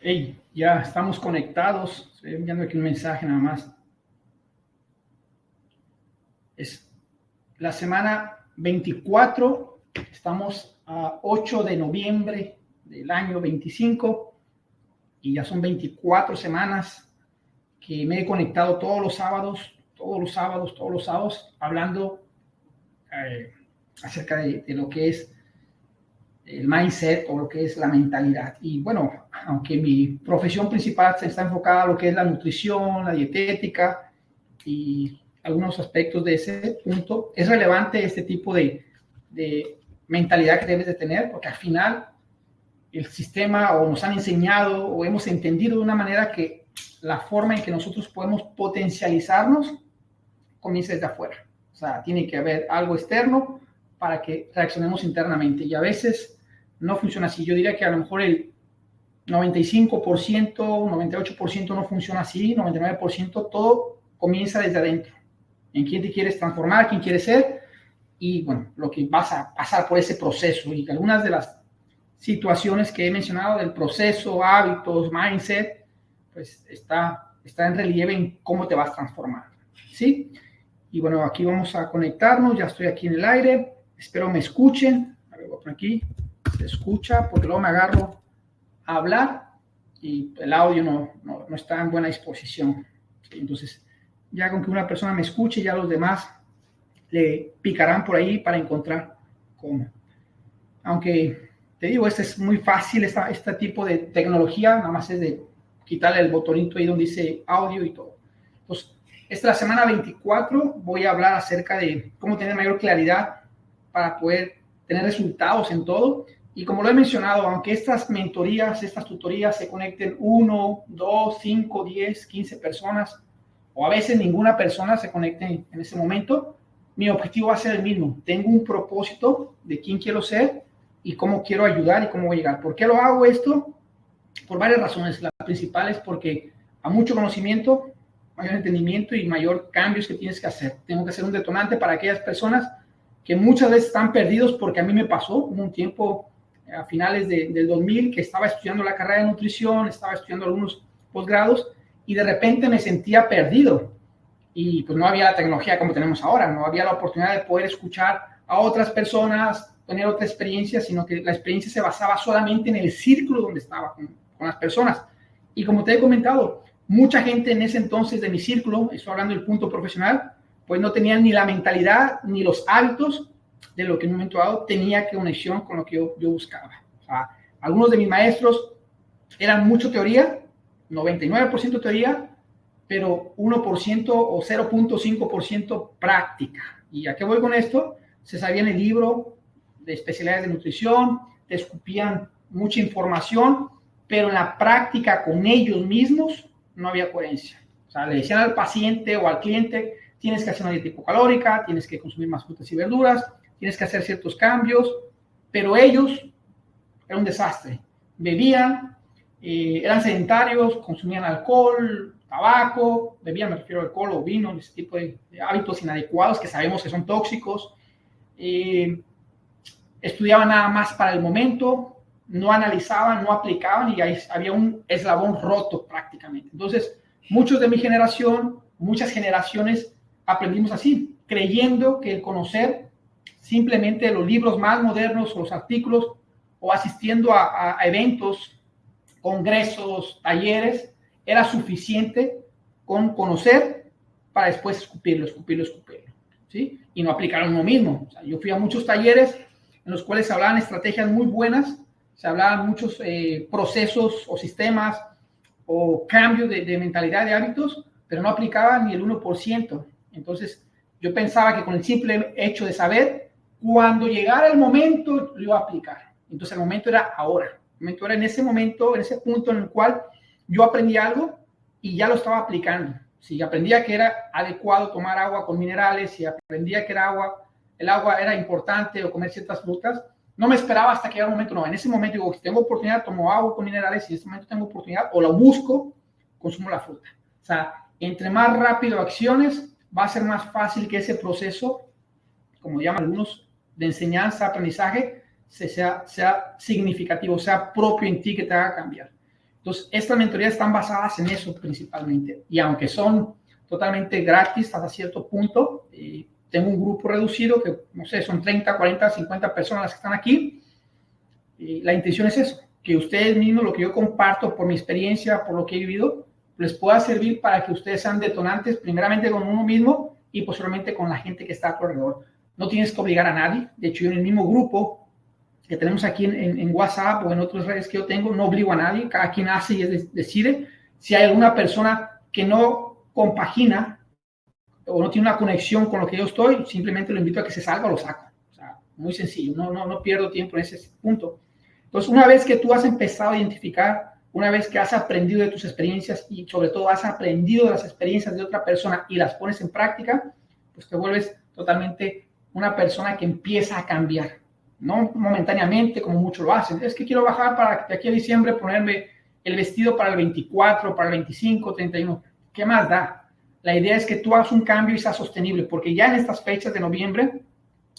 Hey, ya estamos conectados. Estoy enviando aquí un mensaje nada más. Es la semana 24. Estamos a 8 de noviembre del año 25 y ya son 24 semanas que me he conectado todos los sábados, hablando acerca de lo que es el mindset o lo que es la mentalidad. Y bueno, aunque mi profesión principal está enfocada a lo que es la nutrición, la dietética y algunos aspectos de ese punto, es relevante este tipo de mentalidad que debes de tener, porque al final el sistema o nos han enseñado o hemos entendido de una manera que la forma en que nosotros podemos potencializarnos comienza desde afuera. O sea, tiene que haber algo externo para que reaccionemos internamente, y a veces no funciona así. Yo diría que a lo mejor el 95%, 98% no funciona así, 99% todo comienza desde adentro. En quién te quieres transformar, quién quieres ser, y bueno, lo que vas a pasar por ese proceso. Y algunas de las situaciones que he mencionado del proceso, hábitos, mindset, pues está en relieve en cómo te vas transformando, ¿sí? Y bueno, aquí vamos a conectarnos, ya estoy aquí en el aire, espero me escuchen. A ver, voy por aquí, se escucha, porque luego me agarro a hablar y el audio no está en buena disposición. ¿Sí? Entonces, ya con que una persona me escuche, ya los demás le picarán por ahí para encontrar cómo. Aunque te digo, este es muy fácil, este tipo de tecnología, nada más es de quitarle el botonito ahí donde dice audio y todo. Entonces, esta es la semana 24, voy a hablar acerca de cómo tener mayor claridad para poder tener resultados en todo. Y como lo he mencionado, aunque estas mentorías, estas tutorías se conecten 1, 2, 5, 10, 15 personas, o a veces ninguna persona se conecte en ese momento, mi objetivo va a ser el mismo. Tengo un propósito de quién quiero ser y cómo quiero ayudar y cómo voy a llegar. ¿Por qué lo hago esto? Por varias razones. La principal es porque a mucho conocimiento, mayor entendimiento y mayor cambios que tienes que hacer. Tengo que ser un detonante para aquellas personas que muchas veces están perdidos, porque a mí me pasó. Hubo un tiempo a finales del 2000 que estaba estudiando la carrera de nutrición, estaba estudiando algunos posgrados y de repente me sentía perdido. Y pues no había la tecnología como tenemos ahora, no había la oportunidad de poder escuchar a otras personas, tener otra experiencia, sino que la experiencia se basaba solamente en el círculo donde estaba con las personas. Y como te he comentado, mucha gente en ese entonces de mi círculo, estoy hablando del punto profesional, pues no tenían ni la mentalidad ni los hábitos de lo que en un momento dado tenía conexión con lo que yo buscaba. O sea, algunos de mis maestros eran mucho teoría, 99% teoría, pero 1% o 0.5% práctica. ¿Y a qué voy con esto? Se sabían el libro de especialidades de nutrición, te escupían mucha información, pero en la práctica con ellos mismos no había coherencia. O sea, le decían al paciente o al cliente, tienes que hacer una dieta hipocalórica, tienes que consumir más frutas y verduras, tienes que hacer ciertos cambios, pero ellos eran un desastre. Bebían, eran sedentarios, consumían alcohol, tabaco, bebían, me refiero a alcohol o vino, ese tipo de hábitos inadecuados que sabemos que son tóxicos. Estudiaban nada más para el momento, no analizaban, no aplicaban, y ahí había un eslabón roto prácticamente. Entonces, muchos de mi generación, muchas generaciones aprendimos así, creyendo que el conocer simplemente los libros más modernos o los artículos, o asistiendo a eventos, congresos, talleres, era suficiente con conocer para después escupirlo, ¿sí? Y no aplicar uno mismo. O sea, yo fui a muchos talleres en los cuales se hablaban estrategias muy buenas, se hablaban muchos procesos o sistemas o cambios de mentalidad, de hábitos, pero no aplicaban ni el 1%. Entonces, yo pensaba que con el simple hecho de saber, cuando llegara el momento, lo iba a aplicar. Entonces, el momento era ahora. El momento era en ese momento, en ese punto en el cual yo aprendí algo y ya lo estaba aplicando. Si aprendía que era adecuado tomar agua con minerales, si aprendía que el agua era importante, o comer ciertas frutas, no me esperaba hasta que llegara el momento. No, en ese momento digo, si tengo oportunidad, tomo agua con minerales. Si en ese momento tengo oportunidad o la busco, consumo la fruta. O sea, entre más rápido acciones, va a ser más fácil que ese proceso, como llaman algunos, de enseñanza, aprendizaje, sea significativo, sea propio en ti, que te haga cambiar. Entonces, estas mentorías están basadas en eso principalmente. Y aunque son totalmente gratis hasta cierto punto, tengo un grupo reducido que, no sé, son 30, 40, 50 personas las que están aquí. La intención es eso, que ustedes mismos, lo que yo comparto por mi experiencia, por lo que he vivido, les pueda servir para que ustedes sean detonantes, primeramente con uno mismo y posteriormente con la gente que está a tu alrededor. No tienes que obligar a nadie. De hecho, yo en el mismo grupo que tenemos aquí en WhatsApp o en otras redes que yo tengo, no obligo a nadie. Cada quien hace y decide. Si hay alguna persona que no compagina o no tiene una conexión con lo que yo estoy, simplemente lo invito a que se salga o lo saco. O sea, muy sencillo. No pierdo tiempo en ese punto. Entonces, una vez que tú has empezado a identificar, una vez que has aprendido de tus experiencias y sobre todo has aprendido de las experiencias de otra persona y las pones en práctica, pues te vuelves totalmente una persona que empieza a cambiar. No momentáneamente, como muchos lo hacen. Es que quiero bajar para de aquí a diciembre ponerme el vestido para el 24, para el 25, 31. ¿Qué más da? La idea es que tú hagas un cambio y sea sostenible, porque ya en estas fechas de noviembre,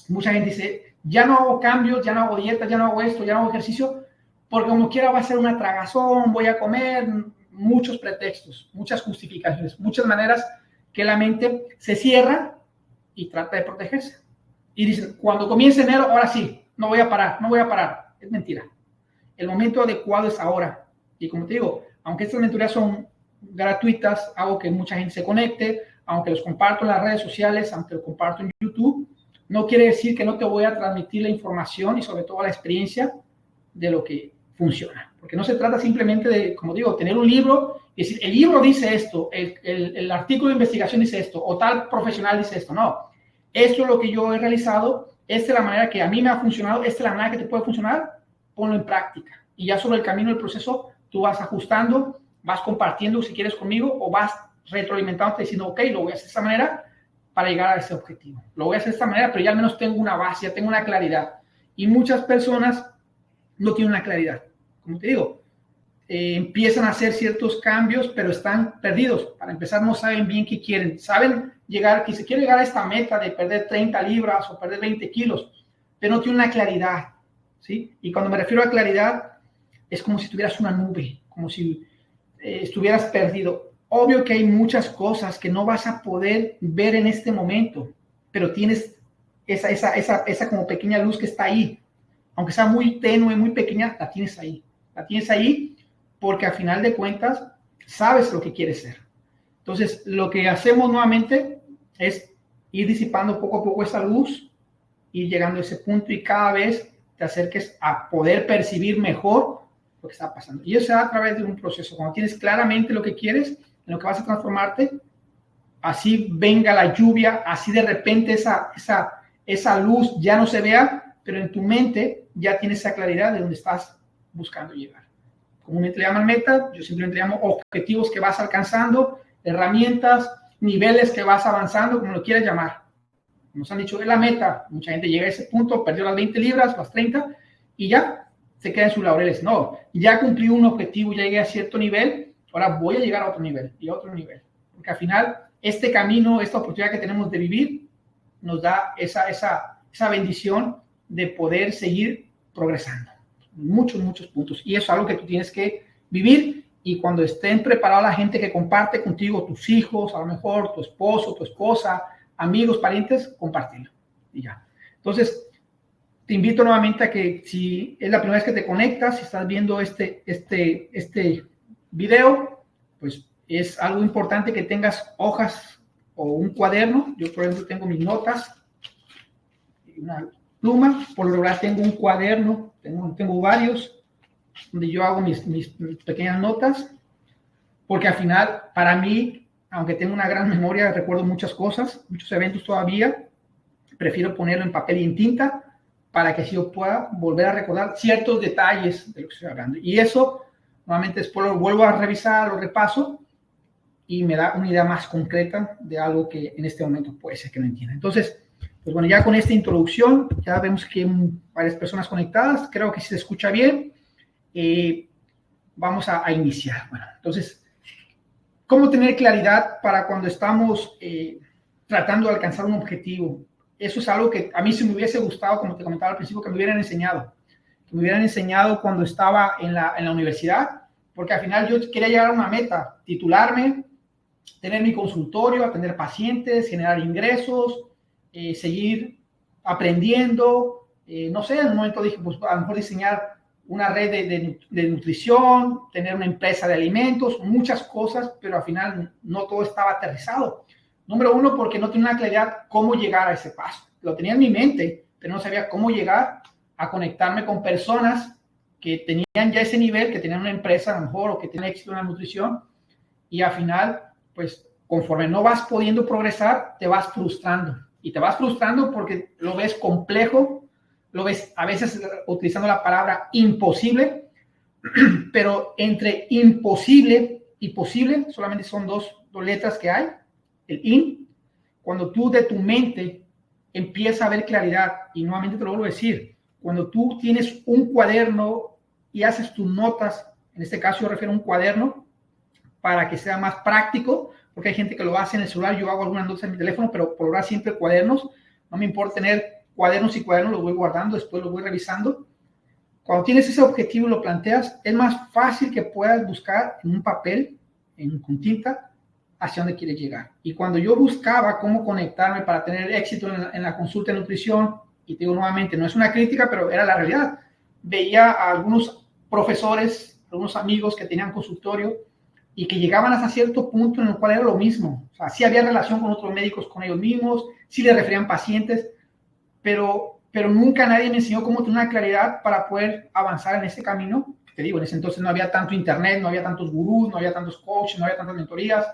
mucha gente dice, ya no hago cambios, ya no hago dieta, ya no hago esto, ya no hago ejercicio, porque como quiera va a ser una tragazón, voy a comer, muchos pretextos, muchas justificaciones, muchas maneras que la mente se cierra y trata de protegerse. Y dicen, cuando comience enero, ahora sí, no voy a parar, no voy a parar. Es mentira. El momento adecuado es ahora. Y como te digo, aunque estas mentorías son gratuitas, hago que mucha gente se conecte, aunque los comparto en las redes sociales, aunque los comparto en YouTube, no quiere decir que no te voy a transmitir la información y sobre todo la experiencia de lo que funciona. Porque no se trata simplemente de, como digo, tener un libro y decir, el libro dice esto, el artículo de investigación dice esto, o tal profesional dice esto. No. Esto es lo que yo he realizado, esta es la manera que a mí me ha funcionado, esta es la manera que te puede funcionar, ponlo en práctica. Y ya sobre el camino del proceso, tú vas ajustando, vas compartiendo si quieres conmigo o vas retroalimentándote diciendo, ok, lo voy a hacer de esta manera para llegar a ese objetivo. Lo voy a hacer de esta manera, pero ya al menos tengo una base, ya tengo una claridad. Y muchas personas no tienen una claridad. Como te digo, empiezan a hacer ciertos cambios, pero están perdidos. Para empezar, no saben bien qué quieren. Saben llegar, que se quiere llegar a esta meta de perder 30 libras o perder 20 kilos, pero no tiene una claridad, ¿sí? Y cuando me refiero a claridad, es como si tuvieras una nube, como si estuvieras perdido. Obvio que hay muchas cosas que no vas a poder ver en este momento, pero tienes esa como pequeña luz que está ahí. Aunque sea muy tenue, muy pequeña, la tienes ahí. La tienes ahí porque a final de cuentas sabes lo que quieres ser. Entonces, lo que hacemos nuevamente es ir disipando poco a poco esa luz, ir llegando a ese punto y cada vez te acerques a poder percibir mejor lo que está pasando. Y eso se da a través de un proceso. Cuando tienes claramente lo que quieres, en lo que vas a transformarte, así venga la lluvia, así de repente esa luz ya no se vea, pero en tu mente ya tienes esa claridad de dónde estás buscando llegar. Comúnmente le llaman meta, yo simplemente le llamo objetivos que vas alcanzando, herramientas, niveles que vas avanzando, como lo quieras llamar. Nos han dicho, es la meta. Mucha gente llega a ese punto, perdió las 20 libras, las 30, y ya se queda en sus laureles. No, ya cumplí un objetivo, ya llegué a cierto nivel, ahora voy a llegar a otro nivel y a otro nivel. Porque al final, este camino, esta oportunidad que tenemos de vivir, nos da esa bendición de poder seguir progresando. Muchos puntos. Y eso es algo que tú tienes que vivir. Y cuando estén preparados la gente que comparte contigo, tus hijos, a lo mejor tu esposo, tu esposa, amigos, parientes, compártelo. Y ya. Entonces, te invito nuevamente a que si es la primera vez que te conectas, si estás viendo este video, pues es algo importante que tengas hojas o un cuaderno. Yo, por ejemplo, tengo mis notas, una pluma, por lo general tengo un cuaderno, tengo varios, donde yo hago mis pequeñas notas, porque al final, para mí, aunque tengo una gran memoria, recuerdo muchas cosas, muchos eventos todavía, prefiero ponerlo en papel y en tinta, para que así yo pueda volver a recordar ciertos detalles de lo que estoy hablando. Y eso, nuevamente, después lo vuelvo a revisar, lo repaso, y me da una idea más concreta de algo que en este momento puede ser que no entienda. Entonces, pues bueno, ya con esta introducción, ya vemos que hay varias personas conectadas, creo que si se escucha bien, vamos a iniciar. Bueno, entonces, ¿cómo tener claridad para cuando estamos tratando de alcanzar un objetivo? Eso es algo que a mí sí me hubiese gustado, como te comentaba al principio, que me hubieran enseñado. Que me hubieran enseñado cuando estaba en la universidad, porque al final yo quería llegar a una meta, titularme, tener mi consultorio, atender pacientes, generar ingresos, seguir aprendiendo, no sé, en un momento dije, pues a lo mejor diseñar una red de nutrición, tener una empresa de alimentos, muchas cosas, pero al final no todo estaba aterrizado. Número uno, porque no tenía una claridad cómo llegar a ese paso. Lo tenía en mi mente, pero no sabía cómo llegar a conectarme con personas que tenían ya ese nivel, que tenían una empresa a lo mejor o que tenían éxito en la nutrición, y al final, pues conforme no vas pudiendo progresar, te vas frustrando. Y te vas frustrando porque lo ves complejo, lo ves a veces utilizando la palabra imposible, pero entre imposible y posible solamente son dos letras que hay, el in. Cuando tú de tu mente empieza a ver claridad, y nuevamente te lo vuelvo a decir, cuando tú tienes un cuaderno y haces tus notas, en este caso yo refiero a un cuaderno para que sea más práctico, porque hay gente que lo hace en el celular, yo hago algunas notas en mi teléfono, pero por ahora siempre cuadernos, no me importa tener cuadernos y cuadernos, los voy guardando, después los voy revisando. Cuando tienes ese objetivo y lo planteas, es más fácil que puedas buscar en un papel, con tinta, hacia dónde quieres llegar. Y cuando yo buscaba cómo conectarme para tener éxito en la consulta de nutrición, y te digo nuevamente, no es una crítica, pero era la realidad, veía a algunos profesores, algunos amigos que tenían consultorio y que llegaban hasta cierto punto en el cual era lo mismo. O sea, sí había relación con otros médicos, con ellos mismos, sí les referían pacientes, pero nunca nadie me enseñó cómo tener una claridad para poder avanzar en ese camino. Te digo, en ese entonces no había tanto internet, no había tantos gurús, no había tantos coaches, no había tantas mentorías,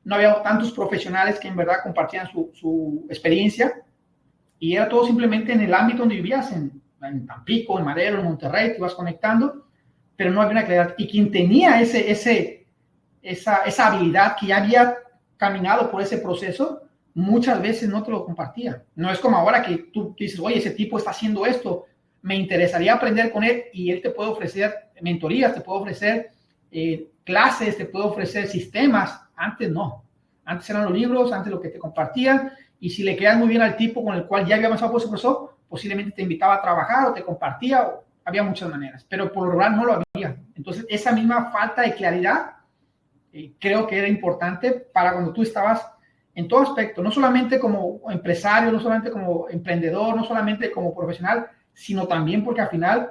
no había tantos profesionales que en verdad compartían su experiencia, y era todo simplemente en el ámbito donde vivías, en Tampico, en Madero, en Monterrey, te ibas conectando, pero no había una claridad. Y quien tenía esa habilidad, que ya había caminado por ese proceso, muchas veces no te lo compartía. No es como ahora que tú dices, oye, ese tipo está haciendo esto, me interesaría aprender con él, y él te puede ofrecer mentorías, te puede ofrecer clases, te puede ofrecer sistemas. Antes no. Antes eran los libros, antes lo que te compartían, y si le quedas muy bien al tipo con el cual ya había avanzado por ese proceso, posiblemente te invitaba a trabajar o te compartía, o había muchas maneras, pero por lo general no lo había. Entonces, esa misma falta de claridad creo que era importante para cuando tú estabas en todo aspecto, no solamente como empresario, no solamente como emprendedor, no solamente como profesional, sino también porque al final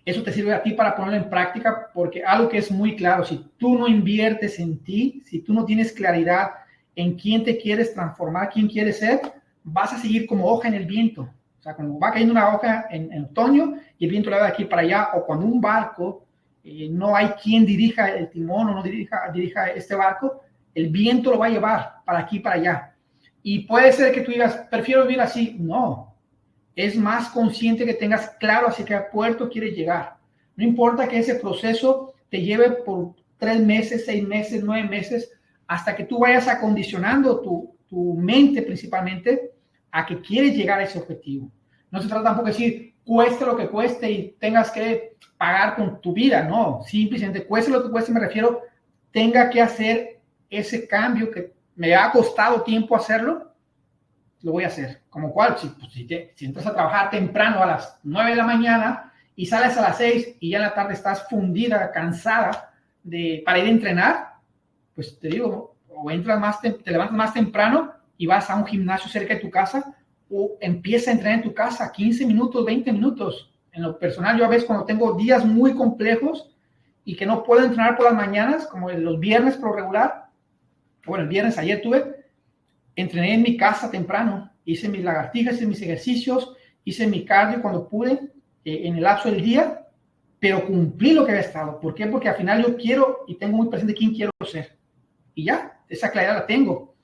eso te sirve a ti para ponerlo en práctica, porque algo que es muy claro, si tú no inviertes en ti, si tú no tienes claridad en quién te quieres transformar, quién quieres ser, vas a seguir como hoja en el viento. O sea, cuando va cayendo una hoja en otoño y el viento le va de aquí para allá, o cuando un barco no hay quien dirija el timón o no dirija este barco, el viento lo va a llevar para aquí para allá. Y puede ser que tú digas, prefiero vivir así. No, es más consciente que tengas claro hacia qué puerto quieres llegar. No importa que ese proceso te lleve por 3 meses, 6 meses, 9 meses, hasta que tú vayas acondicionando tu mente principalmente a que quieres llegar a ese objetivo. No se trata tampoco de decir, cueste lo que cueste y tengas que pagar con tu vida. No, simplemente cueste lo que cueste, me refiero, tenga que hacer ese cambio que me ha costado tiempo hacerlo, lo voy a hacer. Como cual, si entras a trabajar temprano a las 9 de la mañana y sales a las 6 y ya en la tarde estás fundida, cansada para ir a entrenar, pues te digo, o entras te levantas más temprano y vas a un gimnasio cerca de tu casa, o empieza a entrenar en tu casa 15 minutos, 20 minutos. En lo personal, yo a veces cuando tengo días muy complejos y que no puedo entrenar por las mañanas, como los viernes por lo regular, bueno, el viernes ayer entrené en mi casa temprano, hice mis lagartijas, hice mis ejercicios, hice mi cardio cuando pude en el lapso del día, pero cumplí lo que había estado. ¿Por qué? Porque al final yo quiero y tengo muy presente quién quiero ser. Y ya, esa claridad la tengo.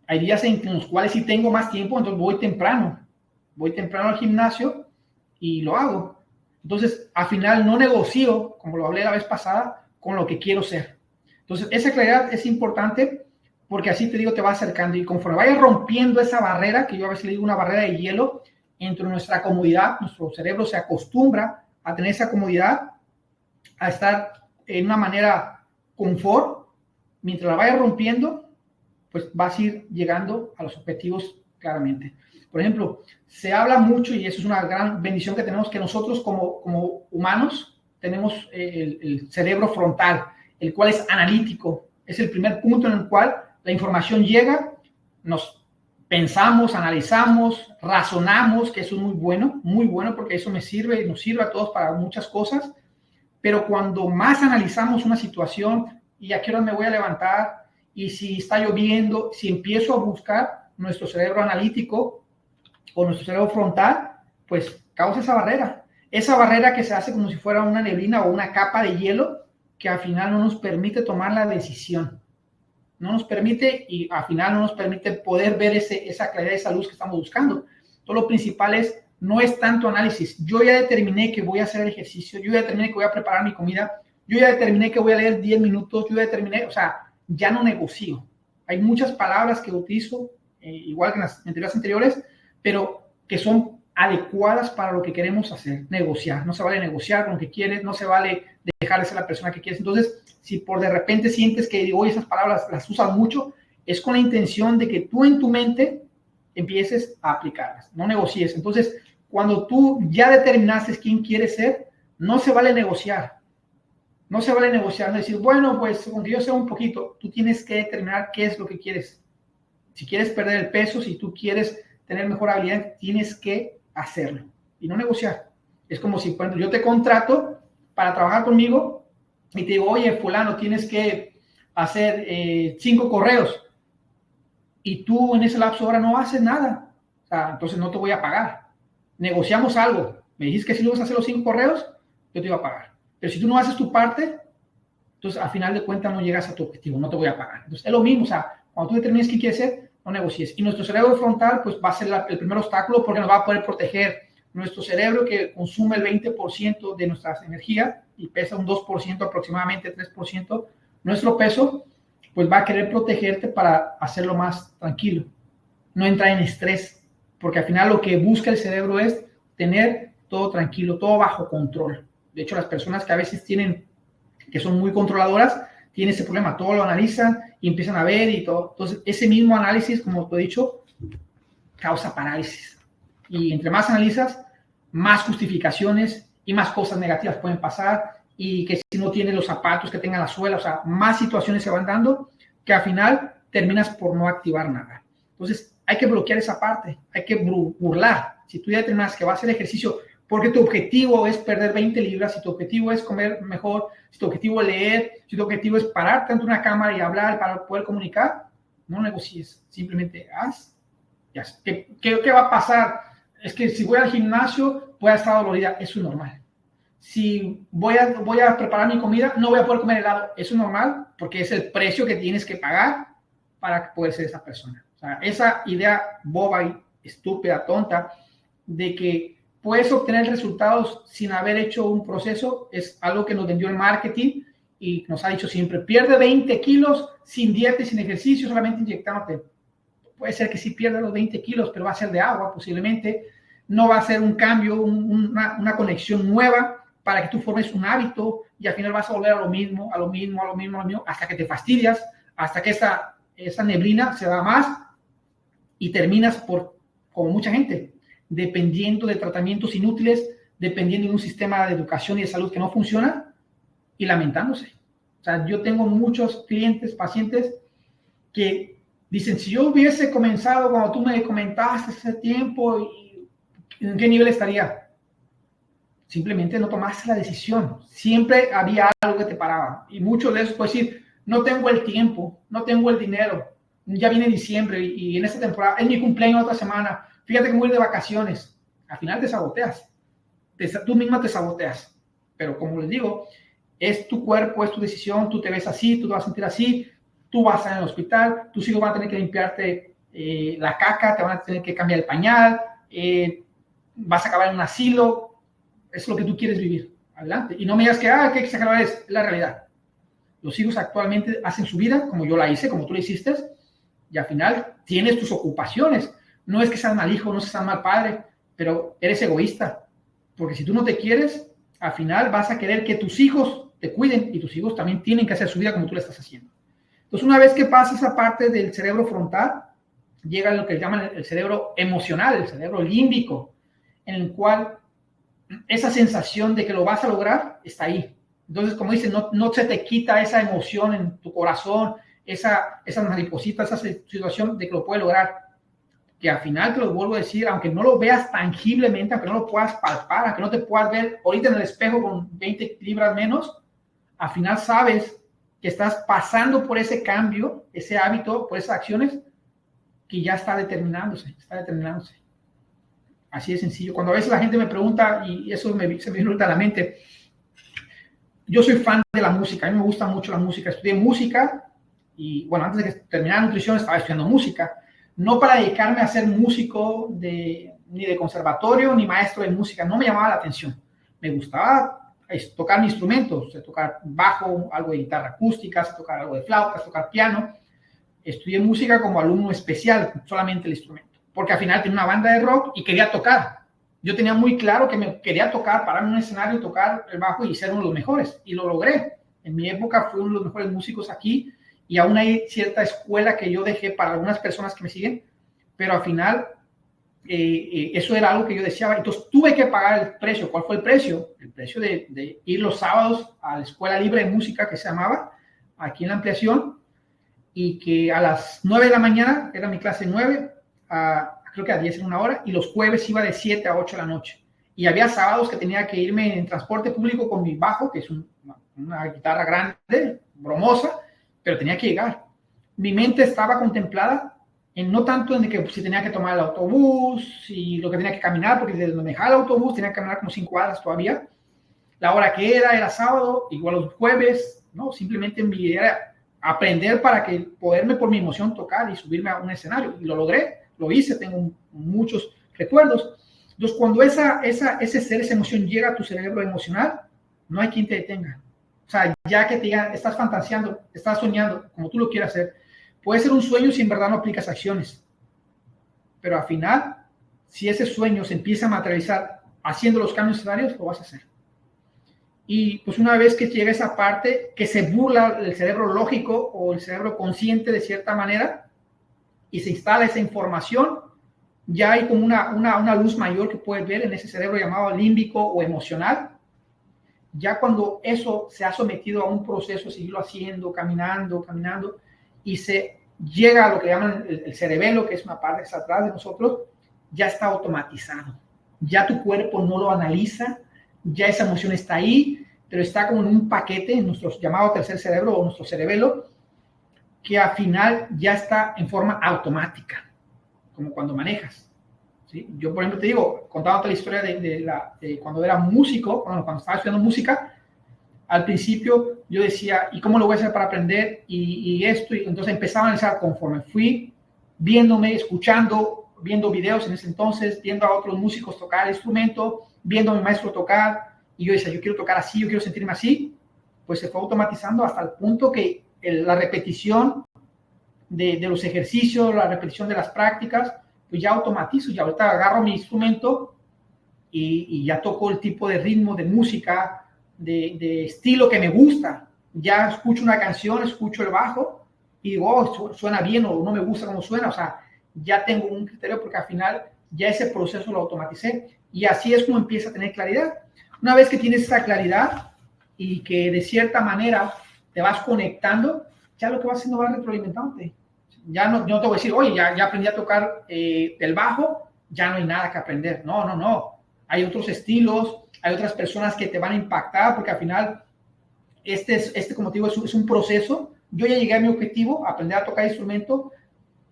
Hay días en los cuales sí tengo más tiempo, entonces voy temprano al gimnasio y lo hago. Entonces, al final no negocio, como lo hablé la vez pasada, con lo que quiero ser. Entonces, esa claridad es importante porque así te digo, te va acercando, y conforme vayas rompiendo esa barrera, que yo a veces le digo una barrera de hielo, entre nuestra comodidad, nuestro cerebro se acostumbra a tener esa comodidad, a estar en una manera confort, mientras la vayas rompiendo, pues vas a ir llegando a los objetivos claramente. Por ejemplo, se habla mucho, y eso es una gran bendición que tenemos, que nosotros como humanos tenemos el cerebro frontal, el cual es analítico. Es el primer punto en el cual la información llega, nos pensamos, analizamos, razonamos, que eso es muy bueno porque eso nos sirve a todos para muchas cosas. Pero cuando más analizamos una situación y a qué hora me voy a levantar y si está lloviendo, si empiezo a buscar nuestro cerebro analítico o nuestro cerebro frontal, pues causa esa barrera que se hace como si fuera una neblina o una capa de hielo que al final no nos permite tomar la decisión. No nos permite y al final no nos permite poder ver esa claridad, esa luz que estamos buscando. Todo lo principal no es tanto análisis. Yo ya determiné que voy a hacer ejercicio, yo ya determiné que voy a preparar mi comida, yo ya determiné que voy a leer 10 minutos, yo ya determiné, o sea, ya no negocio. Hay muchas palabras que utilizo, igual que en las entrevistas anteriores, pero que son adecuadas para lo que queremos hacer, negociar. No se vale negociar con lo que quieres, no se vale dejar de ser la persona que quieres. Entonces, si por de repente sientes que hoy esas palabras las usas mucho, es con la intención de que tú en tu mente empieces a aplicarlas, no negocies. Entonces, cuando tú ya determinaste quién quieres ser, no se vale negociar. No se vale negociar, no decir, bueno, pues aunque yo sea un poquito, tú tienes que determinar qué es lo que quieres. Si quieres perder el peso, si tú quieres tener mejor habilidad, tienes que hacerlo y no negociar. Es como si cuando yo te contrato para trabajar conmigo y te digo, oye, fulano, tienes que hacer 5 correos y tú en ese lapso ahora no haces nada, o sea, entonces no te voy a pagar. Negociamos algo, me dijiste que si no vas a hacer los 5 correos, yo te iba a pagar. Pero si tú no haces tu parte, entonces al final de cuentas no llegas a tu objetivo, no te voy a pagar. Entonces es lo mismo, o sea, cuando tú determines qué quieres ser, no negocies. Y nuestro cerebro frontal pues va a ser el primer obstáculo porque nos va a poder proteger. Nuestro cerebro, que consume el 20% de nuestras energías y pesa un 2% aproximadamente, 3%, nuestro peso, pues va a querer protegerte para hacerlo más tranquilo, no entrar en estrés, porque al final lo que busca el cerebro es tener todo tranquilo, todo bajo control. De hecho, las personas que a veces que son muy controladoras, tienen ese problema, todo lo analizan y empiezan a ver y todo. Entonces, ese mismo análisis, como te he dicho, causa parálisis. Y entre más analizas, más justificaciones y más cosas negativas pueden pasar, y que si no tienes los zapatos que tengan la suela, o sea, más situaciones se van dando que al final terminas por no activar nada. Entonces, hay que bloquear esa parte, hay que burlar. Si tú ya determinas que vas a hacer ejercicio porque tu objetivo es perder 20 libras, si tu objetivo es comer mejor, si tu objetivo es leer, si tu objetivo es pararte ante una cámara y hablar para poder comunicar, no negocies, simplemente haz. ¿Qué va a pasar? Es que si voy al gimnasio, voy a estar dolorida, eso es normal. Si voy a preparar mi comida, no voy a poder comer helado, eso es normal, porque es el precio que tienes que pagar para poder ser esa persona. O sea, esa idea boba y estúpida, tonta, de que puedes obtener resultados sin haber hecho un proceso, es algo que nos vendió el marketing y nos ha dicho siempre, pierde 20 kilos sin dieta y sin ejercicio, solamente inyectándote. Puede ser que sí pierda los 20 kilos, pero va a ser de agua posiblemente, no va a ser un cambio, una conexión nueva para que tú formes un hábito y al final vas a volver a lo mismo, hasta que te fastidias, hasta que esa neblina se da más y terminas como mucha gente, dependiendo de tratamientos inútiles, dependiendo de un sistema de educación y de salud que no funciona y lamentándose. O sea, yo tengo muchos clientes, pacientes que dicen, si yo hubiese comenzado cuando tú me comentaste ese tiempo, ¿en qué nivel estaría? Simplemente no tomaste la decisión. Siempre había algo que te paraba. Y muchos de esos pueden decir, no tengo el tiempo, no tengo el dinero, ya viene diciembre y en esta temporada, es mi cumpleaños otra semana, fíjate que voy a ir de vacaciones. Al final te saboteas. Tú misma te saboteas. Pero como les digo, es tu cuerpo, es tu decisión, tú te ves así, tú te vas a sentir así, tú vas a estar en el hospital, tus hijos van a tener que limpiarte la caca, te van a tener que cambiar el pañal, vas a acabar en un asilo, es lo que tú quieres vivir. Adelante. Y no me digas que qué exagerado es la realidad. Los hijos actualmente hacen su vida como yo la hice, como tú la hiciste, y al final tienes tus ocupaciones. No es que seas mal hijo, no es que seas mal padre, pero eres egoísta. Porque si tú no te quieres, al final vas a querer que tus hijos te cuiden y tus hijos también tienen que hacer su vida como tú la estás haciendo. Entonces, una vez que pasa esa parte del cerebro frontal, llega lo que llaman el cerebro emocional, el cerebro límbico, en el cual esa sensación de que lo vas a lograr está ahí. Entonces, como dicen, no se te quita esa emoción en tu corazón, esa mariposita, esa situación de que lo puedes lograr. Que al final, te lo vuelvo a decir, aunque no lo veas tangiblemente, aunque no lo puedas palpar, aunque no te puedas ver ahorita en el espejo con 20 libras menos, al final sabes que estás pasando por ese cambio, ese hábito, por esas acciones, que ya está determinándose. Así de sencillo. Cuando a veces la gente me pregunta, y eso se me viene a la mente, yo soy fan de la música, a mí me gusta mucho la música, estudié música, y bueno, antes de que terminara nutrición estaba estudiando música, no para dedicarme a ser músico ni de conservatorio, ni maestro de música, no me llamaba la atención. Me gustaba tocar mi instrumento, tocar bajo, algo de guitarra acústica, tocar algo de flauta, tocar piano. Estudié música como alumno especial, solamente el instrumento, porque al final tenía una banda de rock y quería tocar. Yo tenía muy claro que me quería tocar, pararme en un escenario, tocar el bajo y ser uno de los mejores, y lo logré. En mi época fui uno de los mejores músicos aquí, y aún hay cierta escuela que yo dejé para algunas personas que me siguen, pero al final eso era algo que yo deseaba. Entonces tuve que pagar el precio. ¿Cuál fue el precio? El precio de ir los sábados a la Escuela Libre de Música, que se llamaba, aquí en la Ampliación, y que a las 9 de la mañana, era mi clase 9, creo que a 10 en una hora, y los jueves iba de 7 a 8 de la noche. Y había sábados que tenía que irme en transporte público con mi bajo, que es una guitarra grande, bromosa, pero tenía que llegar. Mi mente estaba contemplada en no tanto en que si tenía que tomar el autobús y lo que tenía que caminar, porque desde donde me dejaba el autobús tenía que caminar como 5 cuadras todavía. La hora que era sábado, igual los jueves, ¿no? Simplemente mi idea era aprender para que poderme por mi emoción tocar y subirme a un escenario. Y lo logré, lo hice, tengo muchos recuerdos. Entonces, cuando ese ser, esa emoción llega a tu cerebro emocional, no hay quien te detenga. O sea, ya que te digan, estás fantaseando, estás soñando, como tú lo quieras hacer. Puede ser un sueño si en verdad no aplicas acciones. Pero al final, si ese sueño se empieza a materializar haciendo los cambios necesarios, lo vas a hacer. Y pues una vez que llega esa parte que se burla el cerebro lógico o el cerebro consciente de cierta manera y se instala esa información, ya hay como una luz mayor que puedes ver en ese cerebro llamado límbico o emocional. Ya cuando eso se ha sometido a un proceso, seguirlo haciendo, caminando, y se llega a lo que llaman el cerebelo, que es una parte que está atrás de nosotros, ya está automatizado. Ya tu cuerpo no lo analiza, ya esa emoción está ahí, pero está como en un paquete, en nuestro llamado tercer cerebro o nuestro cerebelo, que al final ya está en forma automática, como cuando manejas. ¿Sí? Yo, por ejemplo, te digo, contándote la historia de cuando era músico, cuando estaba estudiando música, al principio yo decía, ¿y cómo lo voy a hacer para aprender? Y esto, y entonces empezaba a analizar conforme fui viéndome, escuchando, viendo videos en ese entonces, viendo a otros músicos tocar el instrumento, viendo a mi maestro tocar, y yo decía, yo quiero tocar así, yo quiero sentirme así, pues se fue automatizando hasta el punto que la repetición de los ejercicios, la repetición de las prácticas, pues ya automatizo, ya ahorita agarro mi instrumento y ya toco el tipo de ritmo, de música, de estilo que me gusta. Ya escucho una canción, escucho el bajo y digo, oh, suena bien o no me gusta cómo suena. O sea, ya tengo un criterio porque al final ya ese proceso lo automaticé. Y así es como empieza a tener claridad. Una vez que tienes esa claridad y que de cierta manera te vas conectando, ya lo que vas haciendo va retroalimentándote. Ya no te voy a decir, oye, ya aprendí a tocar el bajo, ya no hay nada que aprender. No. Hay otros estilos, hay otras personas que te van a impactar, porque al final, como te digo, es un proceso. Yo ya llegué a mi objetivo, aprender a tocar instrumento,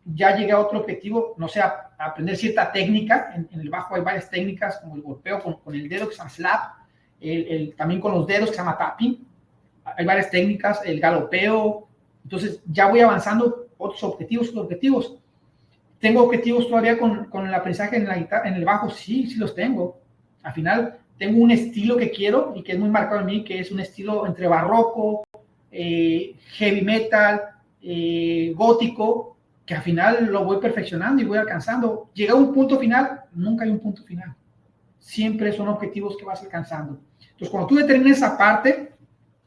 ya llegué a otro objetivo, no sé, a aprender cierta técnica. En el bajo hay varias técnicas, como el golpeo con el dedo, que se llama slap, también con los dedos, que se llama tapping. Hay varias técnicas, el galopeo. Entonces, ya voy avanzando otros objetivos. ¿Tengo objetivos todavía con el aprendizaje en la guitarra, en el bajo? Sí los tengo. Al final, tengo un estilo que quiero y que es muy marcado en mí, que es un estilo entre barroco, heavy metal, gótico, que al final lo voy perfeccionando y voy alcanzando. Llega a un punto final, nunca hay un punto final. Siempre son objetivos que vas alcanzando. Entonces, cuando tú determinas esa parte,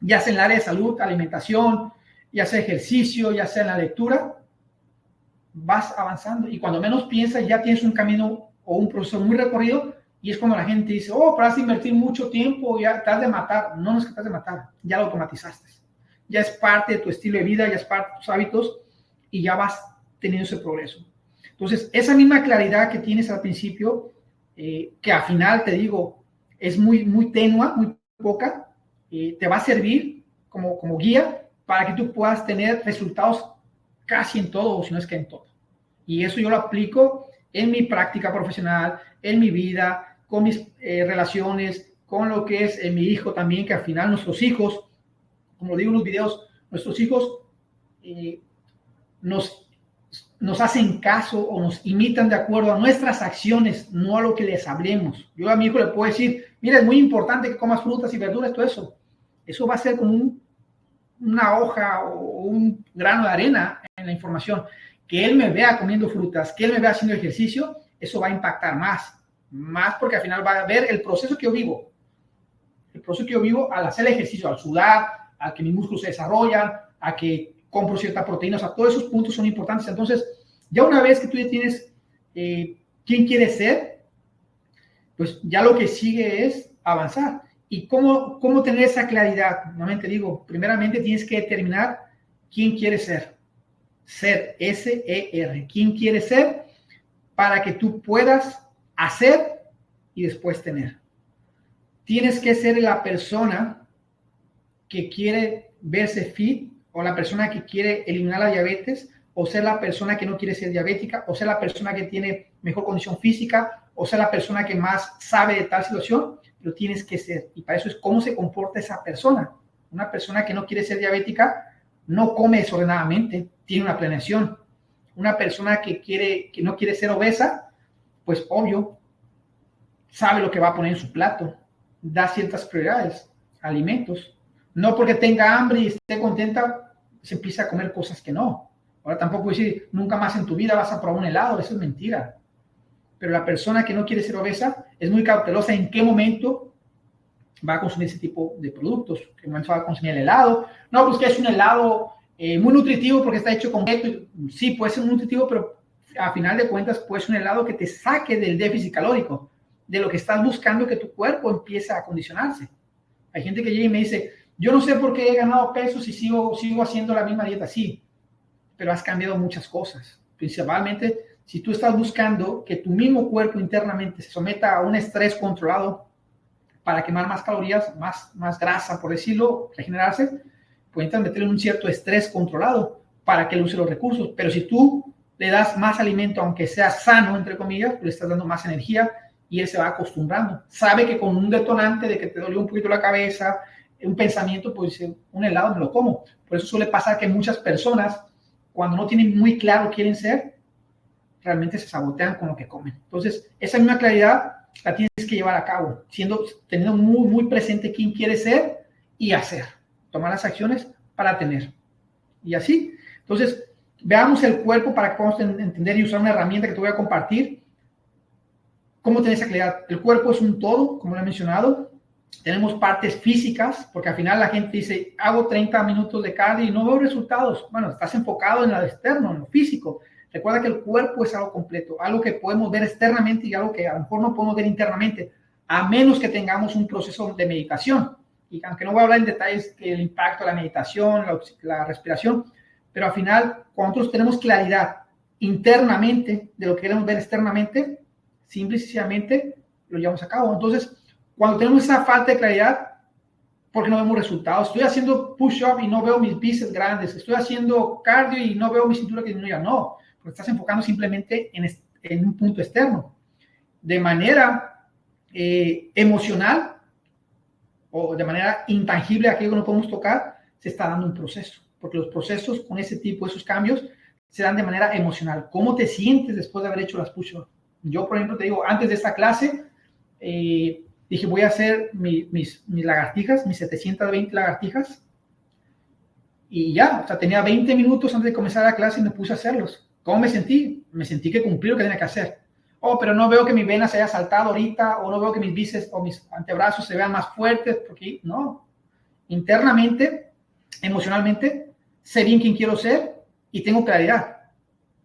ya sea en el área de salud, alimentación, ya sea ejercicio, ya sea en la lectura, vas avanzando y cuando menos piensas ya tienes un camino o un proceso muy recorrido Y es cuando la gente dice, oh, pero vas a invertir mucho tiempo, ya te has de matar. No, no es que te has de matar, ya lo automatizaste. Ya es parte de tu estilo de vida, ya es parte de tus hábitos y ya vas teniendo ese progreso. Entonces, esa misma claridad que tienes al principio, que al final te digo, es muy tenua, muy poca, te va a servir como guía para que tú puedas tener resultados casi en todo, o si no es que en todo. Y eso yo lo aplico en mi práctica profesional, en mi vida, con mis relaciones, con lo que es mi hijo también, que al final nuestros hijos, como digo en los videos, nuestros hijos nos hacen caso o nos imitan de acuerdo a nuestras acciones, no a lo que les hablemos. Yo a mi hijo le puedo decir, mira, es muy importante que comas frutas y verduras, todo eso. Eso va a ser como una hoja o un grano de arena en la información. Que él me vea comiendo frutas, que él me vea haciendo ejercicio, eso va a impactar más porque al final va a ver el proceso que yo vivo. El proceso que yo vivo al hacer el ejercicio, al sudar, a que mis músculos se desarrollan, a que compro cierta proteína, o sea, todos esos puntos son importantes. Entonces, ya una vez que tú ya tienes quién quieres ser, pues ya lo que sigue es avanzar. ¿Y cómo tener esa claridad? Nuevamente digo, primeramente tienes que determinar quién quieres ser. Ser, S-E-R. ¿Quién quieres ser? Para que tú puedas hacer y después tener. Tienes que ser la persona que quiere verse fit, o la persona que quiere eliminar la diabetes, o ser la persona que no quiere ser diabética, o ser la persona que tiene mejor condición física, o ser la persona que más sabe de tal situación, lo tienes que ser. Y para eso es cómo se comporta esa persona. Una persona que no quiere ser diabética no come desordenadamente, tiene una planeación. Una persona que no quiere ser obesa, pues obvio, sabe lo que va a poner en su plato, da ciertas prioridades, alimentos. No porque tenga hambre y esté contenta, se empieza a comer cosas que no. Ahora tampoco decir, nunca más en tu vida vas a probar un helado, eso es mentira. Pero la persona que no quiere ser obesa es muy cautelosa en qué momento va a consumir ese tipo de productos. En qué momento va a consumir el helado. No, pues que es un helado muy nutritivo porque está hecho con keto. Sí, puede ser muy nutritivo, pero a final de cuentas puede ser un helado que te saque del déficit calórico, de lo que estás buscando que tu cuerpo empiece a acondicionarse. Hay gente que llega y me dice, yo no sé por qué he ganado peso si sigo haciendo la misma dieta. Sí, pero has cambiado muchas cosas. Principalmente, si tú estás buscando que tu mismo cuerpo internamente se someta a un estrés controlado para quemar más calorías, más grasa, por decirlo, regenerarse, puedes meterle un cierto estrés controlado para que él use los recursos. Pero si tú le das más alimento, aunque sea sano, entre comillas, le estás dando más energía y él se va acostumbrando. Sabe que con un detonante de que te dolió un poquito la cabeza, un pensamiento, pues un helado me lo como. Por eso suele pasar que muchas personas, cuando no tienen muy claro quieren ser, realmente se sabotean con lo que comen. Entonces, esa misma claridad la tienes que llevar a cabo, teniendo muy presente quién quieres ser y hacer. Tomar las acciones para tener. Y así. Entonces, veamos el cuerpo para que podamos entender y usar una herramienta que te voy a compartir. ¿Cómo tener esa claridad? El cuerpo es un todo, como lo he mencionado. Tenemos partes físicas, porque al final la gente dice, hago 30 minutos de cardio y no veo resultados. Bueno, estás enfocado en lo externo, en lo físico. Recuerda que el cuerpo es algo completo, algo que podemos ver externamente y algo que a lo mejor no podemos ver internamente, a menos que tengamos un proceso de meditación. Y aunque no voy a hablar en detalles del impacto de la meditación, la respiración, pero al final, cuando nosotros tenemos claridad internamente de lo que queremos ver externamente, simple y sencillamente lo llevamos a cabo. Entonces, cuando tenemos esa falta de claridad, porque no vemos resultados, estoy haciendo push-up y no veo mis bíceps grandes, estoy haciendo cardio y no veo mi cintura que disminuya, no, porque estás enfocando simplemente en un punto externo. De manera emocional o de manera intangible, aquello que no podemos tocar, se está dando un proceso, porque los procesos con ese tipo, esos cambios, se dan de manera emocional. ¿Cómo te sientes después de haber hecho las push-ups? Yo, por ejemplo, te digo, antes de esta clase, dije, voy a hacer mis lagartijas, mis 720 lagartijas. Y ya, o sea, tenía 20 minutos antes de comenzar la clase y me puse a hacerlos. ¿Cómo me sentí? Me sentí que cumplí lo que tenía que hacer. Oh, pero no veo que mi vena se haya saltado ahorita, o no veo que mis bíceps o mis antebrazos se vean más fuertes, porque no. Internamente, emocionalmente, sé bien quién quiero ser y tengo claridad.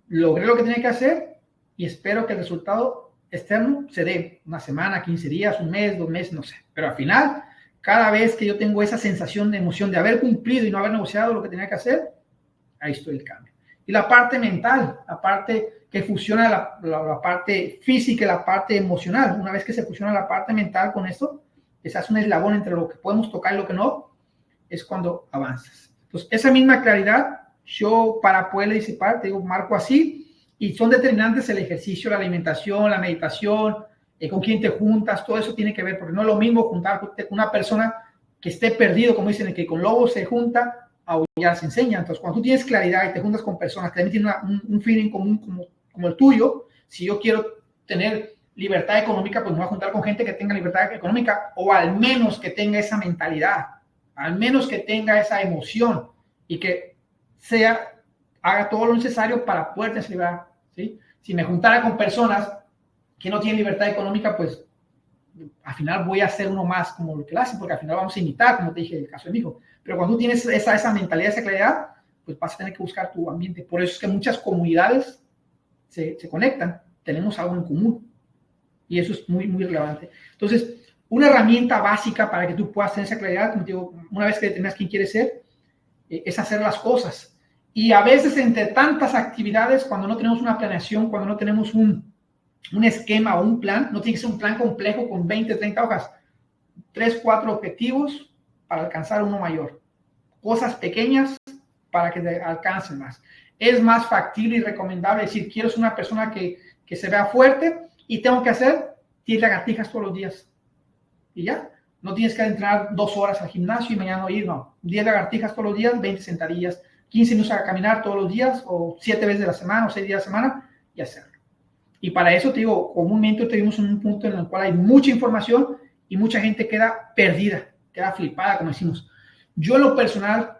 Logré lo que tenía que hacer y espero que el resultado externo se dé una semana, 15 días, un mes, 2 meses, no sé. Pero al final, cada vez que yo tengo esa sensación de emoción de haber cumplido y no haber negociado lo que tenía que hacer, ahí estoy el cambio. Y la parte mental, la parte que fusiona la parte física y la parte emocional. Una vez que se fusiona la parte mental con esto, se hace un eslabón entre lo que podemos tocar y lo que no, es cuando avanzas. Entonces, esa misma claridad, yo para poder disipar, te digo, marco así, y son determinantes el ejercicio, la alimentación, la meditación, con quién te juntas, todo eso tiene que ver, porque no es lo mismo juntarte con una persona que esté perdido, como dicen, que con lobos se junta, a aullar se enseña. Entonces, cuando tú tienes claridad y te juntas con personas que también tienen un feeling común como el tuyo, si yo quiero tener libertad económica, pues me voy a juntar con gente que tenga libertad económica, o al menos que tenga esa mentalidad, al menos que tenga esa emoción y que haga todo lo necesario para poder liberar, ¿sí? Si me juntara con personas que no tienen libertad económica, pues al final voy a ser uno más como lo que lo hace, porque al final vamos a imitar, como te dije, el caso de mi hijo. Pero cuando tú tienes esa mentalidad, esa claridad, pues vas a tener que buscar tu ambiente. Por eso es que muchas comunidades se conectan, tenemos algo en común. Y eso es muy, muy relevante. Entonces, una herramienta básica para que tú puedas tener esa claridad, como te digo, una vez que determinas quién quieres ser, es hacer las cosas. Y a veces entre tantas actividades, cuando no tenemos una planeación, cuando no tenemos un esquema o un plan, no tiene que ser un plan complejo con 20, 30 hojas, 3, 4 objetivos para alcanzar uno mayor. Cosas pequeñas para que te alcancen más. Es más factible y recomendable decir, quiero ser una persona que se vea fuerte y tengo que hacer 10 lagartijas todos los días. Y ya, no tienes que entrar 2 horas al gimnasio y mañana no ir, no. 10 lagartijas todos los días, 20 sentadillas, 15 minutos a caminar todos los días, o 7 veces de la semana, o 6 días a la semana, y hacerlo. Y para eso, te digo, comúnmente tenemos un punto en el cual hay mucha información y mucha gente queda perdida, queda flipada, como decimos. Yo en lo personal,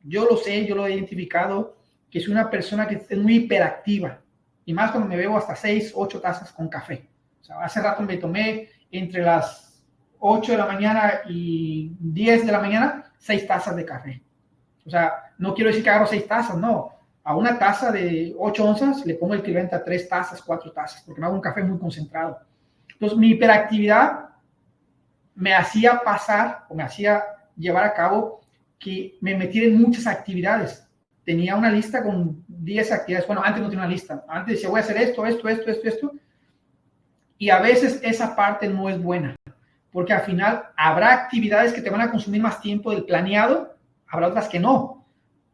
yo lo sé, yo lo he identificado, que soy una persona que es muy hiperactiva. Y más cuando me bebo hasta 6, 8 tazas con café. O sea, hace rato me tomé entre las 8 de la mañana y 10 de la mañana 6 tazas de café. O sea, no quiero decir que agarro 6 tazas, no. A una taza de 8 onzas le pongo el equivalente a 3 tazas, 4 tazas, porque me hago un café muy concentrado. Entonces, mi hiperactividad me hacía pasar o me hacía llevar a cabo que me metiera en muchas actividades. Tenía una lista con 10 actividades. Bueno, antes no tenía una lista. Antes decía, voy a hacer esto. Y a veces esa parte no es buena, porque al final habrá actividades que te van a consumir más tiempo del planeado, habrá otras que no.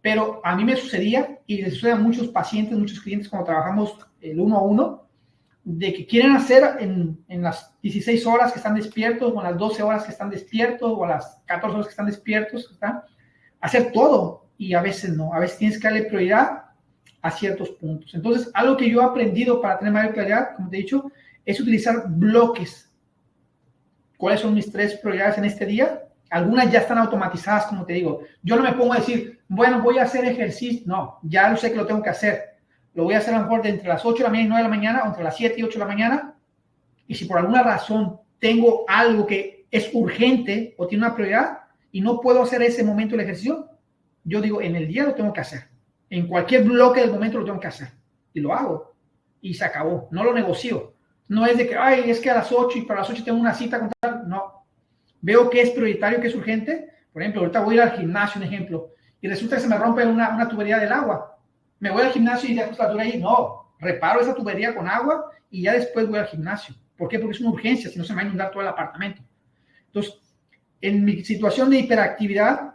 Pero a mí me sucedía, y le sucede a muchos pacientes, muchos clientes cuando trabajamos el 1 a 1, de que quieren hacer en las 16 horas que están despiertos, o en las 12 horas que están despiertos, o a las 14 horas que están despiertos, ¿está? Hacer todo, y a veces no. A veces tienes que darle prioridad a ciertos puntos. Entonces, algo que yo he aprendido para tener mayor claridad, como te he dicho, es utilizar bloques. ¿Cuáles son mis 3 prioridades en este día? Algunas ya están automatizadas, como te digo. Yo no me pongo a decir, bueno, voy a hacer ejercicio. No, ya lo sé que lo tengo que hacer. Lo voy a hacer a lo mejor de entre las 8 de la mañana y 9 de la mañana, o entre las 7 y 8 de la mañana. Y si por alguna razón tengo algo que es urgente o tiene una prioridad y no puedo hacer ese momento el ejercicio, yo digo, en el día lo tengo que hacer. En cualquier bloque del momento lo tengo que hacer. Y lo hago. Y se acabó. No lo negocio. No es de que, ay, es que a las 8 y para las 8 tengo una cita con tal. No. Veo que es prioritario, que es urgente. Por ejemplo, ahorita voy a ir al gimnasio, un ejemplo, y resulta que se me rompe una tubería del agua. ¿Me voy al gimnasio y dejo la tubería ahí? No. Reparo esa tubería con agua y ya después voy al gimnasio. ¿Por qué? Porque es una urgencia, si no se me va a inundar todo el apartamento. Entonces, en mi situación de hiperactividad,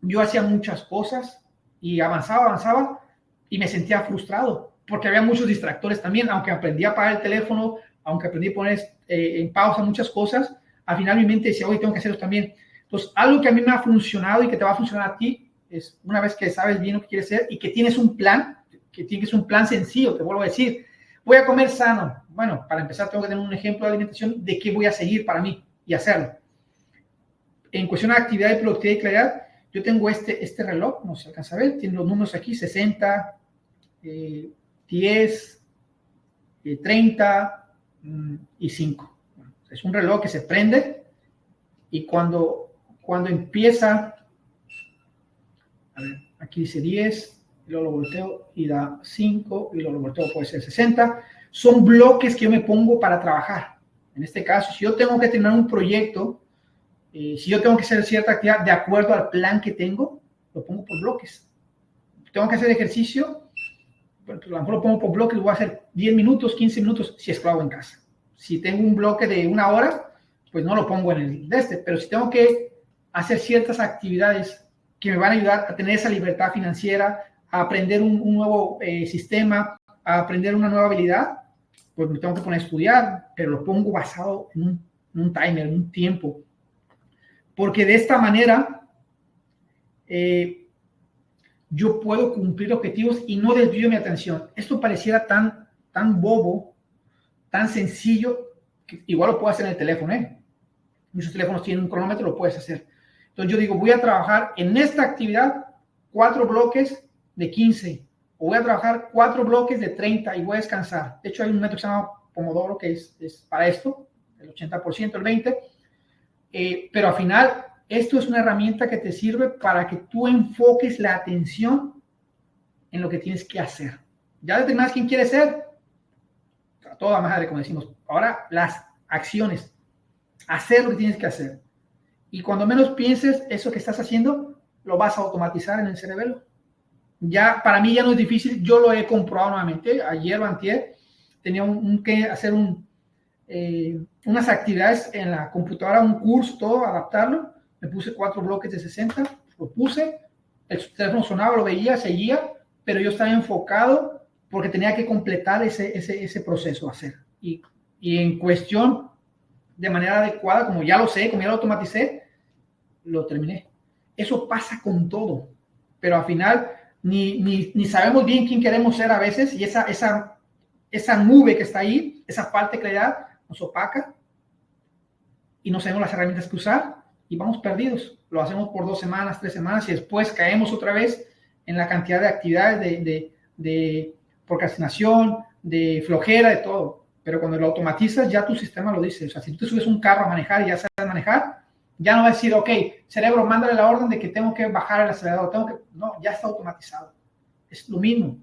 yo hacía muchas cosas y avanzaba y me sentía frustrado porque había muchos distractores también. Aunque aprendí a apagar el teléfono, aunque aprendí a poner en pausa muchas cosas, al final mi mente decía, hoy tengo que hacerlo también. Entonces, algo que a mí me ha funcionado y que te va a funcionar a ti es, una vez que sabes bien lo que quieres ser y que tienes un plan, que tienes un plan sencillo, te vuelvo a decir, voy a comer sano. Bueno, para empezar tengo que tener un ejemplo de alimentación de qué voy a seguir para mí y hacerlo. En cuestión de actividad y productividad y claridad, yo tengo este reloj, no se alcanza a ver, tiene los números aquí, 60, 10, 30 y 5. Es un reloj que se prende y cuando empieza, a ver, aquí dice 10, y luego lo volteo y da 5, y luego lo volteo, puede ser 60. son bloques que yo me pongo para trabajar. En este caso, si yo tengo que terminar un proyecto, si yo tengo que hacer cierta actividad de acuerdo al plan que tengo, lo pongo por bloques. Tengo que hacer ejercicio, bueno, pues a lo mejor lo pongo por bloques, lo voy a hacer 10 minutos, 15 minutos, si es que lo hago en casa. Si tengo un bloque de 1 hora, pues no lo pongo en el de este. Pero si tengo que hacer ciertas actividades que me van a ayudar a tener esa libertad financiera, a aprender un nuevo sistema, a aprender una nueva habilidad, pues me tengo que poner a estudiar, pero lo pongo basado en un timer, en un tiempo. Porque de esta manera yo puedo cumplir objetivos y no desvío mi atención. Esto pareciera tan bobo, tan sencillo, que igual lo puedo hacer en el teléfono, ¿eh? Muchos teléfonos tienen un cronómetro, lo puedes hacer. Entonces yo digo, voy a trabajar en esta actividad 4 bloques de 15, o voy a trabajar 4 bloques de 30 y voy a descansar. De hecho, hay un método que se llama Pomodoro, que es para esto, el 80%, el 20%. Pero al final, esto es una herramienta que te sirve para que tú enfoques la atención en lo que tienes que hacer. Ya determinas quién quieres ser, a toda madre, como decimos. Ahora, las acciones, hacer lo que tienes que hacer. Y cuando menos pienses eso que estás haciendo, lo vas a automatizar en el cerebelo. Ya, para mí ya no es difícil, yo lo he comprobado nuevamente. Ayer o antier tenía que hacer unas actividades en la computadora, un curso, todo, adaptarlo. Me puse 4 bloques de 60, lo puse, el teléfono sonaba, lo veía, seguía, pero yo estaba enfocado porque tenía que completar ese proceso a hacer. Y en cuestión, de manera adecuada, como ya lo sé, como ya lo automaticé, lo terminé. Eso pasa con todo, pero al final ni sabemos bien quién queremos ser a veces, y esa nube que está ahí, esa falta de claridad, nos opaca y no sabemos las herramientas que usar y vamos perdidos. Lo hacemos por 2 semanas, 3 semanas y después caemos otra vez en la cantidad de actividades de procrastinación, de flojera, de todo. Pero cuando lo automatizas, ya tu sistema lo dice. O sea, si tú te subes un carro a manejar y ya sabes manejar, ya no va a decir, ok, cerebro, mándale la orden de que tengo que bajar el acelerador. No, ya está automatizado. Es lo mismo.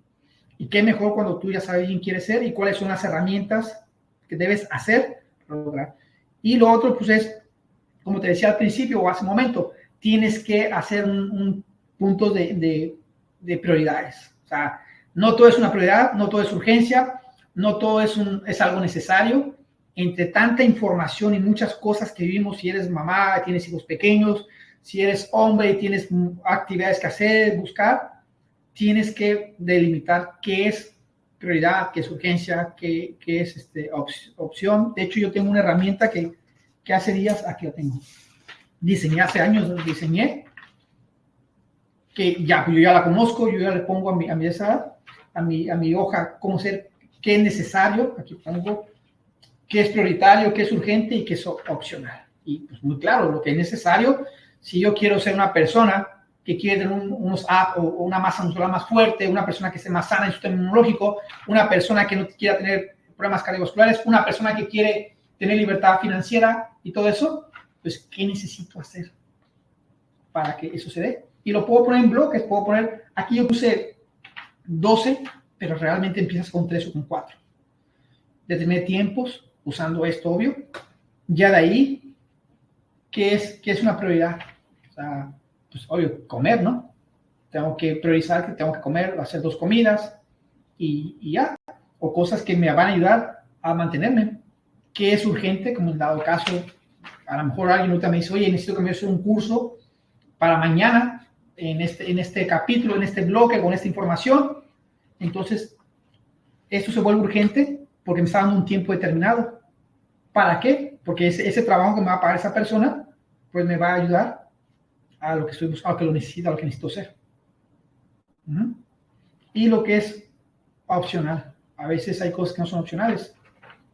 Y qué mejor cuando tú ya sabes quién quieres ser y cuáles son las herramientas que debes hacer para lograr. Y lo otro, pues es, como te decía al principio o hace un momento, tienes que hacer un punto de prioridades. O sea, no todo es una prioridad, no todo es urgencia, no todo es algo necesario. Entre tanta información y muchas cosas que vivimos, si eres mamá, tienes hijos pequeños, si eres hombre y tienes actividades que hacer, buscar, tienes que delimitar qué es prioridad, qué es urgencia, qué es opción. De hecho, yo tengo una herramienta que hace días, aquí la tengo, diseñé hace años, diseñé, que ya, yo ya la conozco, yo ya le pongo a mi hoja, cómo ser, qué es necesario, aquí pongo qué es prioritario, qué es urgente y qué es opcional. Y pues muy claro, lo que es necesario, si yo quiero ser una persona que quiere tener unos apps o una masa muscular más fuerte, una persona que esté más sana en su sistema inmunológico, una persona que no quiera tener problemas cardiovasculares, una persona que quiere tener libertad financiera y todo eso, pues, ¿qué necesito hacer para que eso se dé? Y lo puedo poner en bloques, puedo poner, aquí yo puse 12, pero realmente empiezas con 3 o con 4. Detener tiempos, usando esto, obvio. Ya de ahí, ¿qué es una prioridad? O sea, pues obvio, comer, ¿no? Tengo que priorizar que tengo que comer, hacer 2 comidas y ya. O cosas que me van a ayudar a mantenerme. ¿Qué es urgente? Como en dado caso, a lo mejor alguien ahorita me dice, oye, necesito que me hagas un curso para mañana en este capítulo, en este bloque, con esta información. Entonces, esto se vuelve urgente porque me está dando un tiempo determinado. ¿Para qué? Porque ese trabajo que me va a pagar esa persona, pues me va a ayudar a lo que estoy buscando, a lo que lo necesito, a lo que necesito hacer. Y lo que es opcional. A veces hay cosas que no son opcionales.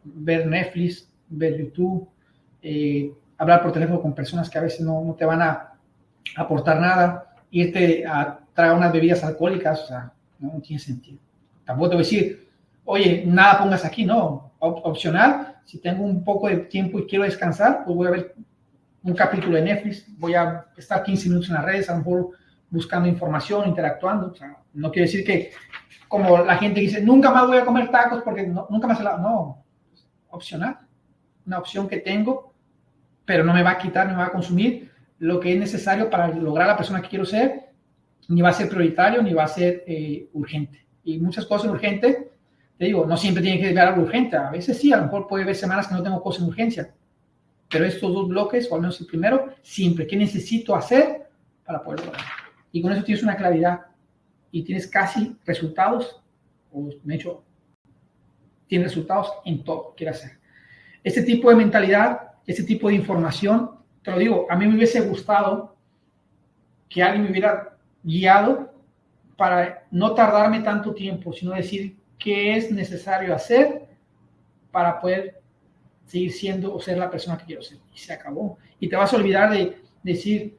Ver Netflix, ver YouTube, hablar por teléfono con personas que a veces no te van a aportar nada, irte a traer unas bebidas alcohólicas, o sea, no tiene sentido. Tampoco te voy a decir, oye, nada pongas aquí, no. Opcional, si tengo un poco de tiempo y quiero descansar, pues voy a ver un capítulo de Netflix, voy a estar 15 minutos en las redes, a lo mejor buscando información, interactuando. O sea, no quiere decir que, como la gente dice, nunca más voy a comer tacos porque nunca más no, opcional, una opción que tengo, pero no me va a quitar, no me va a consumir lo que es necesario para lograr la persona que quiero ser, ni va a ser prioritario, ni va a ser urgente. Y muchas cosas urgentes, te digo, no siempre tiene que ver algo urgente, a veces sí, a lo mejor puede haber semanas que no tengo cosas en urgencia, pero estos dos bloques, o al menos el primero, siempre, ¿qué necesito hacer para poder lograr? Y con eso tienes una claridad y tienes casi resultados, o de hecho, tienes resultados en todo lo que quieras hacer. Este tipo de mentalidad, este tipo de información, te lo digo, a mí me hubiese gustado que alguien me hubiera guiado para no tardarme tanto tiempo, sino decir qué es necesario hacer para poder seguir siendo o ser la persona que quiero ser. Y se acabó. Y te vas a olvidar de decir,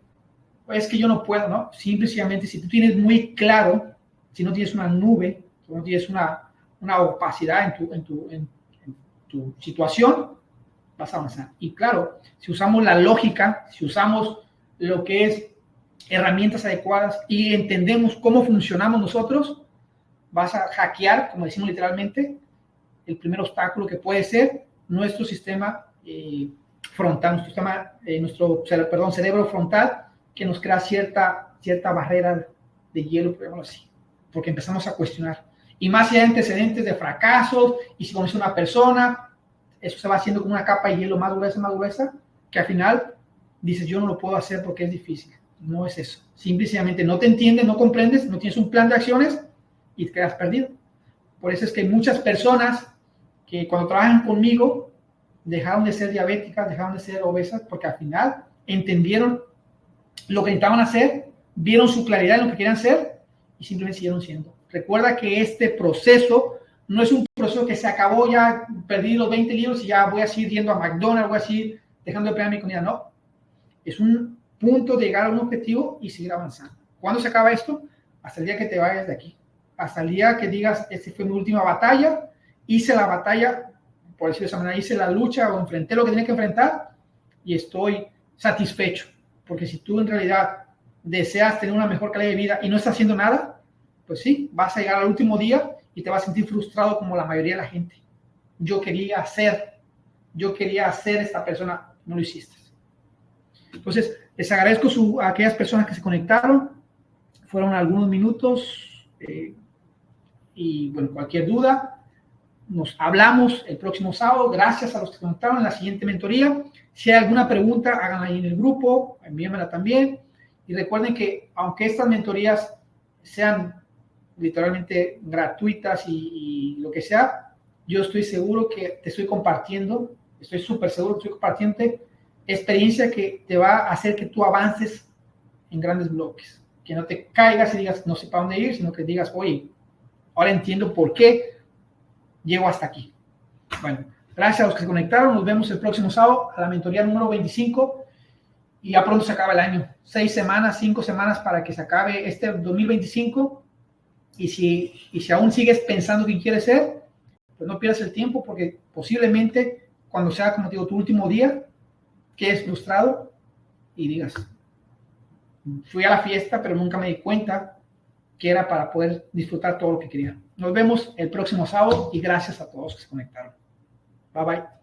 es que yo no puedo, ¿no? Simplemente si tú tienes muy claro, si no tienes una nube, si no tienes una opacidad en tu situación, vas a avanzar. Y claro, si usamos la lógica, si usamos lo que es herramientas adecuadas y entendemos cómo funcionamos nosotros, vas a hackear, como decimos literalmente, el primer obstáculo que puede ser nuestro sistema frontal, nuestro cerebro frontal, que nos crea cierta barrera de hielo, por ejemplo así, porque empezamos a cuestionar. Y más si hay antecedentes de fracasos, y si conoces a una persona, eso se va haciendo como una capa de hielo más gruesa, que al final dices, yo no lo puedo hacer porque es difícil. No es eso. Simplemente no te entiendes, no comprendes, no tienes un plan de acciones y te quedas perdido. Por eso es que muchas personas que cuando trabajan conmigo dejaron de ser diabéticas, dejaron de ser obesas, porque al final entendieron lo que necesitaban hacer, vieron su claridad en lo que querían ser y simplemente siguieron siendo. Recuerda que este proceso no es un proceso que se acabó, ya perdí los 20 libros y ya voy a seguir yendo a McDonald's, voy a seguir dejando de pelear mi comida. No, es un punto de llegar a un objetivo y seguir avanzando. ¿Cuándo se acaba esto? Hasta el día que te vayas de aquí. Hasta el día que digas, esta fue mi última batalla, hice la batalla, por decirlo de esa manera, hice la lucha o enfrenté lo que tenía que enfrentar y estoy satisfecho. Porque si tú en realidad deseas tener una mejor calidad de vida y no estás haciendo nada, pues sí, vas a llegar al último día y te vas a sentir frustrado como la mayoría de la gente. Yo quería ser esta persona, no lo hiciste. Entonces, les agradezco a aquellas personas que se conectaron. Fueron algunos minutos y bueno, cualquier duda, nos hablamos el próximo sábado. Gracias a los que se conectaron en la siguiente mentoría. Si hay alguna pregunta, háganla ahí en el grupo, envíenmela también. Y recuerden que aunque estas mentorías sean literalmente gratuitas y lo que sea, yo estoy seguro que te estoy compartiendo, estoy súper seguro que estoy compartiendo experiencia que te va a hacer que tú avances en grandes bloques, que no te caigas y digas no sé para dónde ir, sino que digas, oye, ahora entiendo por qué llego hasta aquí. Bueno, gracias a los que se conectaron, nos vemos el próximo sábado a la mentoría número 25 y ya pronto se acaba el año, 6 semanas, 5 semanas para que se acabe este 2025 y si aún sigues pensando quién quieres ser, pues no pierdas el tiempo porque posiblemente cuando sea, como te digo, tu último día, quedes frustrado y digas, fui a la fiesta, pero nunca me di cuenta que era para poder disfrutar todo lo que quería. Nos vemos el próximo sábado y gracias a todos que se conectaron. Bye bye.